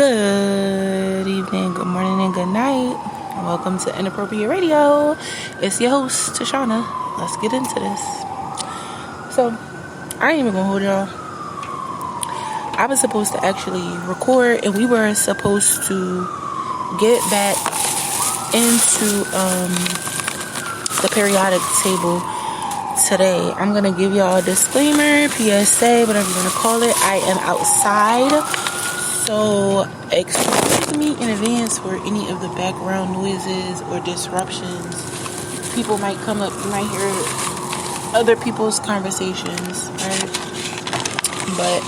Good evening, good morning, and good night. Welcome to Inappropriate Radio. It's your host, Tashana. Let's get into this. So, I ain't even gonna hold y'all. I was supposed to actually record, and we were supposed to get back into the periodic table today. I'm gonna give y'all a disclaimer, PSA, whatever you wanna call it. I am outside, so excuse me in advance for any of the background noises or disruptions. People might come up, you might hear other people's conversations, right? But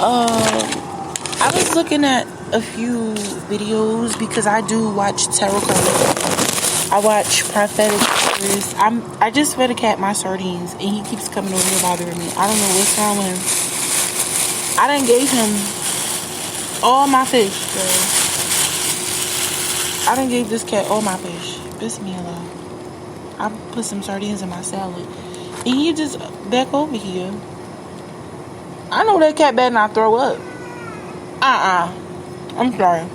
I was looking at a few videos because I do watch tarot cards. I watch prophetic stories. I just fed a cat my sardines, and he keeps coming over here bothering me. I don't know what's wrong with him. I done gave him all my fish, so I done gave this cat all my fish. Bismillah. I put some sardines in my salad, and he just back over here. I know that cat better not throw up. I'm sorry.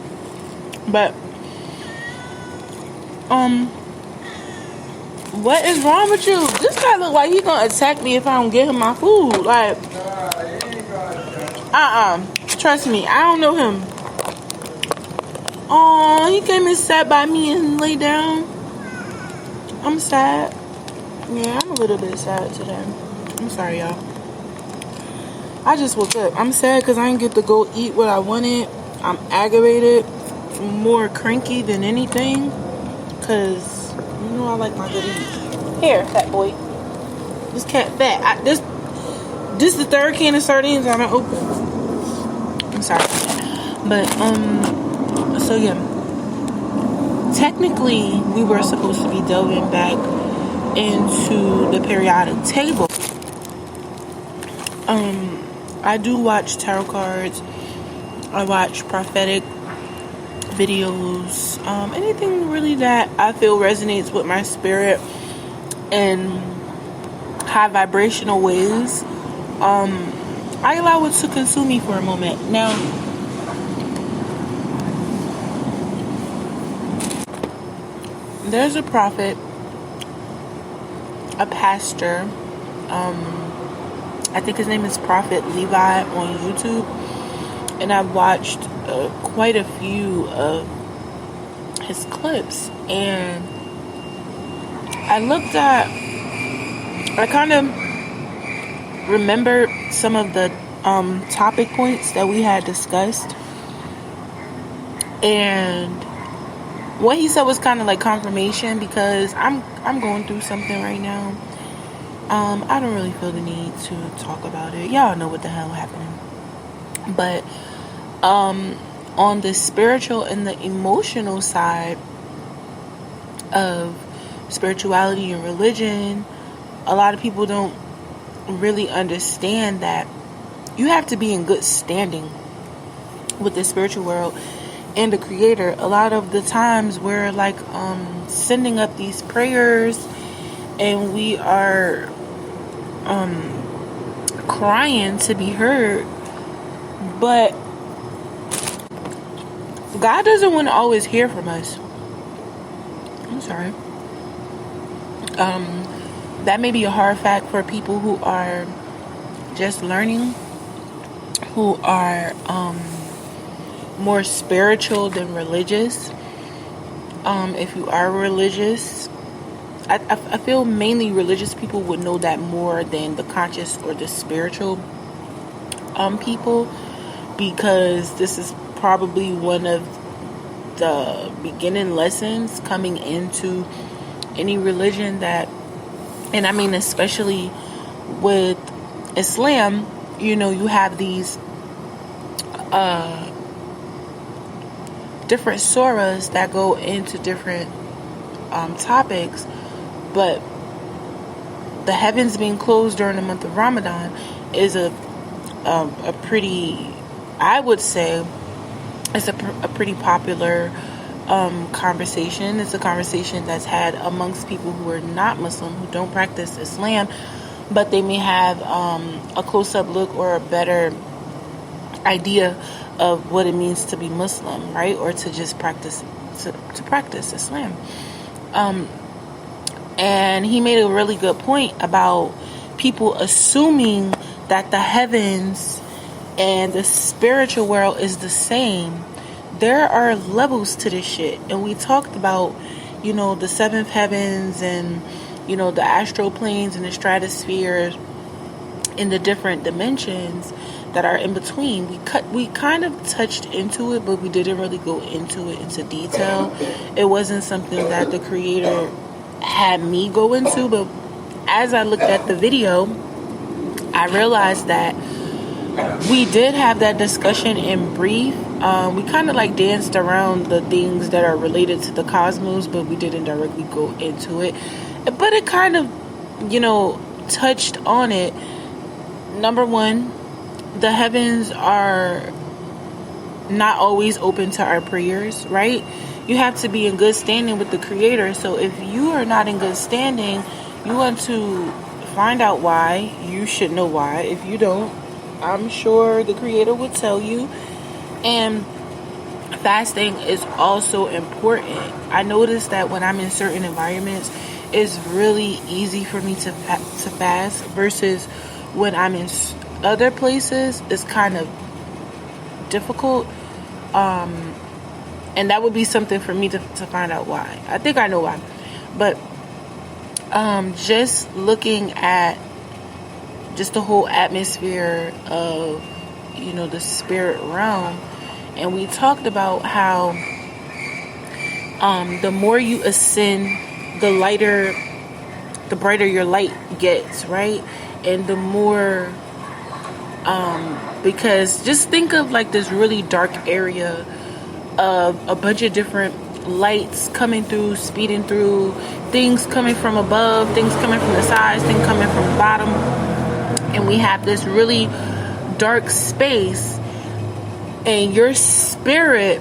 But, what is wrong with you? This guy look like he gonna attack me if I don't give him my food. Like, trust me, I don't know him. Oh, he came and sat by me and lay down. I'm sad. Yeah, I'm a little bit sad today. I'm sorry, y'all. I just woke up. I'm sad because I didn't get to go eat what I wanted. I'm aggravated, more cranky than anything, because you know I like my good eat. Here, fat boy. This cat fat. This is the third can of sardines I done opened. I'm sorry. But, so yeah. Technically, we were supposed to be delving back into the periodic table. I do watch tarot cards. I watch prophetic videos. Anything really that I feel resonates with my spirit in high vibrational ways. I allow it to consume me for a moment. Now, there's a prophet, a pastor, I think his name is Prophet Levi on YouTube, and I've watched quite a few of his clips, and I kind of remembered some of the topic points that we had discussed, and what he said was kind of like confirmation, because I'm going through something right now. I don't really feel the need to talk about it. Y'all know what the hell happened. But on the spiritual and the emotional side of spirituality and religion, a lot of people don't really understand that you have to be in good standing with the spiritual world and the Creator. A lot of the times we're like sending up these prayers, and we are crying to be heard, but God doesn't want to always hear from us. I'm sorry. That may be a hard fact for people who are just learning, who are more spiritual than religious. If you are religious, I feel mainly religious people would know that more than the conscious or the spiritual people, because this is probably one of the beginning lessons coming into any religion, that, and I mean especially with Islam, you know, you have these different surahs that go into different topics. But the heavens being closed during the month of Ramadan is a pretty, I would say, it's a pretty popular conversation. It's a conversation that's had amongst people who are not Muslim, who don't practice Islam, but they may have a close-up look or a better idea of what it means to be Muslim, right? Or to just practice to practice Islam. And he made a really good point about people assuming that the heavens and the spiritual world is the same. There are levels to this shit. And we talked about, the seventh heavens and, the astral planes and the stratosphere and the different dimensions that are in between. We kind of touched into it, but we didn't really go into it into detail. It wasn't something that the creator had me go into, but as I looked at the video, I realized that we did have that discussion in brief. We kind of like danced around the things that are related to the cosmos, but we didn't directly go into it. But it kind of, touched on it. Number one, the heavens are not always open to our prayers, right? You have to be in good standing with the creator. So if you are not in good standing, you want to find out why. You should know why. If you don't, I'm sure the creator would tell you. And fasting is also important. I noticed that when I'm in certain environments, it's really easy for me to fast versus when I'm in other places, it's kind of difficult. And that would be something for me to find out why. I think I know why. But just looking at just the whole atmosphere of, the spirit realm. And we talked about how the more you ascend, the brighter your light gets, right? And the more, because just think of like this really dark area of a bunch of different lights coming through, speeding through, things coming from above, things coming from the sides, things coming from the bottom. And we have this really dark space, and your spirit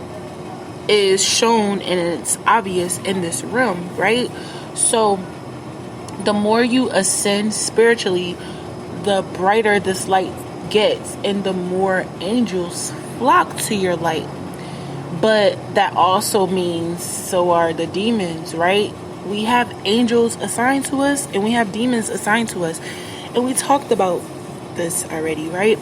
is shown and it's obvious in this room, right? So the more you ascend spiritually, the brighter this light gets, and the more angels flock to your light. But that also means so are the demons, right? We have angels assigned to us and we have demons assigned to us. And we talked about this already, right?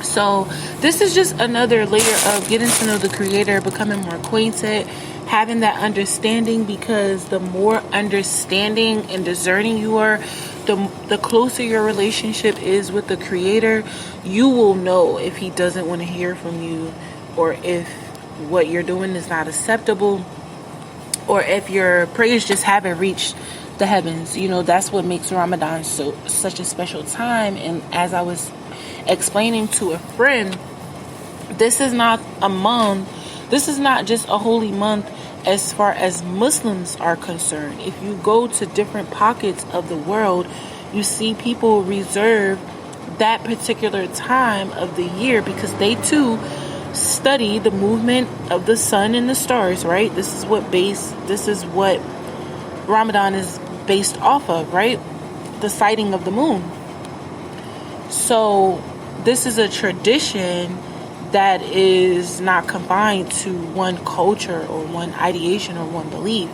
So this is just another layer of getting to know the creator, becoming more acquainted, having that understanding, because the more understanding and discerning you are, the closer your relationship is with the creator, you will know if he doesn't want to hear from you, or if what you're doing is not acceptable, or if your prayers just haven't reached the heavens. That's what makes Ramadan such a special time. And as I was explaining to a friend, this is not a month, this is not just a holy month as far as Muslims are concerned. If you go to different pockets of the world, you see people reserve that particular time of the year because they too study the movement of the sun and the stars, right? This is what Ramadan is based off of, right? The sighting of the moon. So this is a tradition that is not confined to one culture or one ideation or one belief.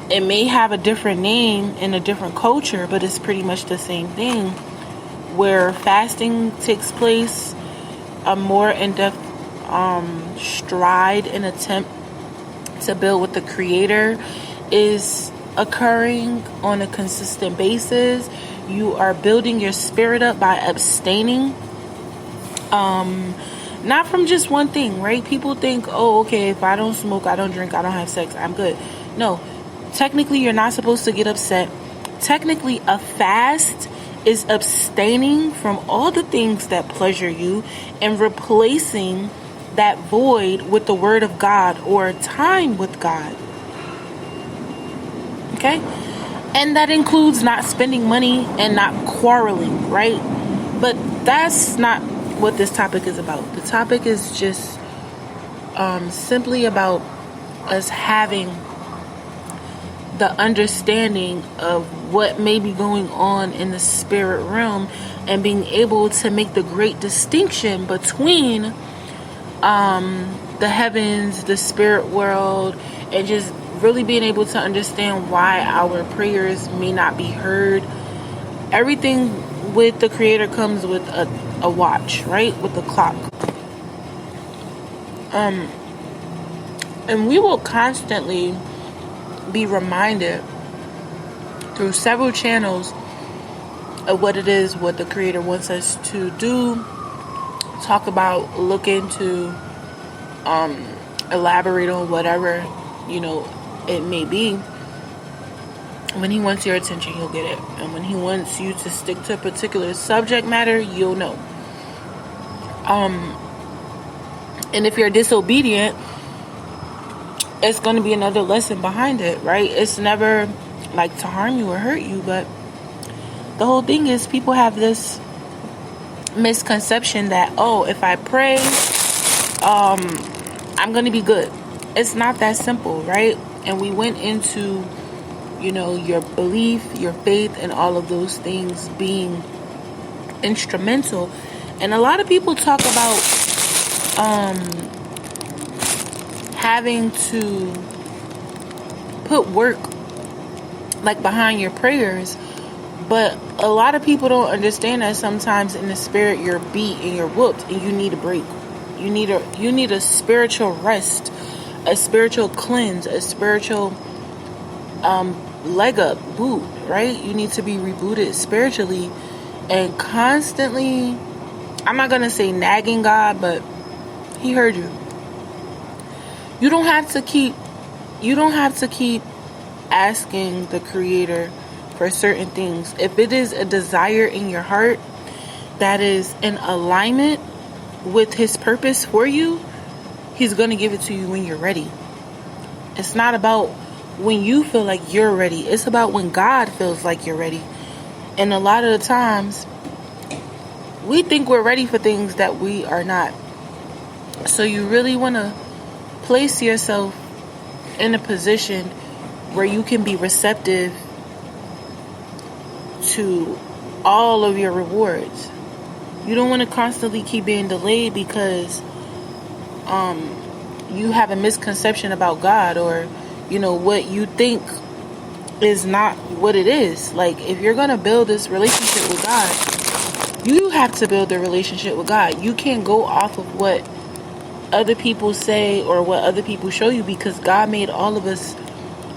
It may have a different name in a different culture, but it's pretty much the same thing, where fasting takes place, a more in-depth stride and attempt to build with the creator is occurring on a consistent basis. You are building your spirit up by abstaining, not from just one thing, right? People think, oh, okay, if I don't smoke, I don't drink, I don't have sex, I'm good. No, technically you're not supposed to get upset. Technically a fast is abstaining from all the things that pleasure you and replacing that void with the word of God or time with God. Okay? And that includes not spending money and not quarreling, right? But that's not what this topic is about. The topic is just simply about us having the understanding of what may be going on in the spirit realm, and being able to make the great distinction between the heavens, the spirit world, and just really being able to understand why our prayers may not be heard. Everything with the Creator comes with a watch, right? With the clock. And we will constantly be reminded through several channels of what it is, what the Creator wants us to do, talk about, look into, elaborate on whatever, it may be. When He wants your attention, He'll get it. And when He wants you to stick to a particular subject matter, you'll know. And if you're disobedient, it's going to be another lesson behind it, right? It's never like to harm you or hurt you, but the whole thing is people have this misconception that, if I pray, I'm going to be good. It's not that simple, right? And we went into, your belief, your faith, and all of those things being instrumental. And a lot of people talk about having to put work like behind your prayers, but a lot of people don't understand that sometimes in the spirit you're beat and you're whooped and you need a break. You need a spiritual rest, a spiritual cleanse, a spiritual leg up, boot, right? You need to be rebooted spiritually, and constantly, I'm not gonna say nagging God, but He heard you. You don't have to keep asking the Creator for certain things. If it is a desire in your heart that is in alignment with His purpose for you, He's going to give it to you when you're ready. It's not about when you feel like you're ready. It's about when God feels like you're ready. And a lot of the times, we think we're ready for things that we are not. So you really want to place yourself in a position where you can be receptive to all of your rewards. You don't want to constantly keep being delayed because you have a misconception about God, or what you think is not what it is. Like, if you're going to build this relationship with God, you have to build a relationship with God. You can't go off of what other people say or what other people show you, because God made all of us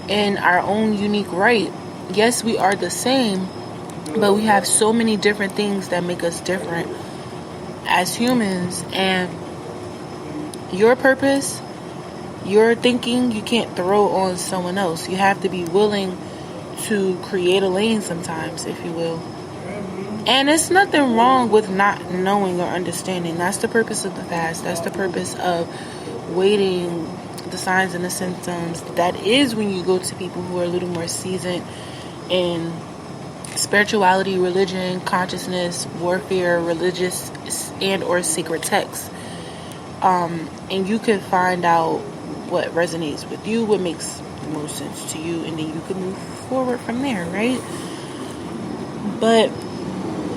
in our own unique right. Yes, we are the same, but we have so many different things that make us different as humans. And your purpose, your thinking, you can't throw on someone else. You have to be willing to create a lane sometimes, if you will. And it's nothing wrong with not knowing or understanding. That's the purpose of the fast. That's the purpose of waiting, the signs and the symptoms. That is when you go to people who are a little more seasoned in spirituality, religion, consciousness, warfare, religious and or sacred texts. And you can find out what resonates with you, what makes the most sense to you, and then you can move forward from there, right? But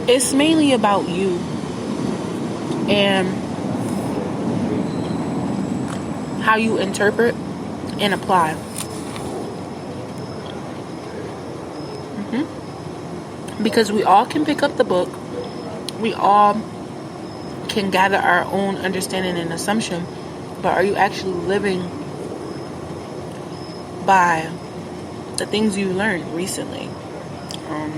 it's mainly about you and how you interpret and apply. Because we all can pick up the book. We all can gather our own understanding and assumption. But are you actually living by the things you learned recently?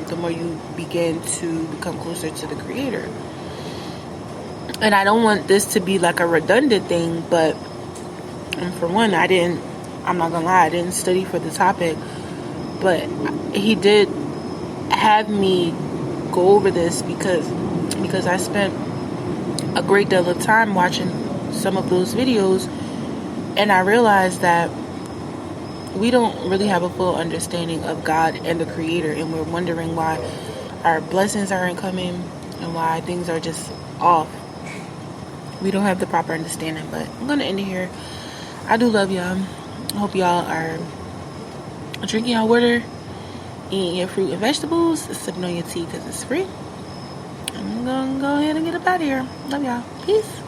The more you begin to become closer to the Creator. And I don't want this to be like a redundant thing, but for one, I'm not gonna lie, I didn't study for the topic, but He did have me go over this because I spent a great deal of time watching some of those videos, and I realized that we don't really have a full understanding of God and the Creator, and we're wondering why our blessings aren't coming and why things are just off. We don't have the proper understanding. But I'm gonna end it here. I do love y'all. I hope y'all are drinking your water, eating your fruit and vegetables, sipping on your tea because it's free. I'm gonna go ahead and get up out of here. Love y'all. Peace.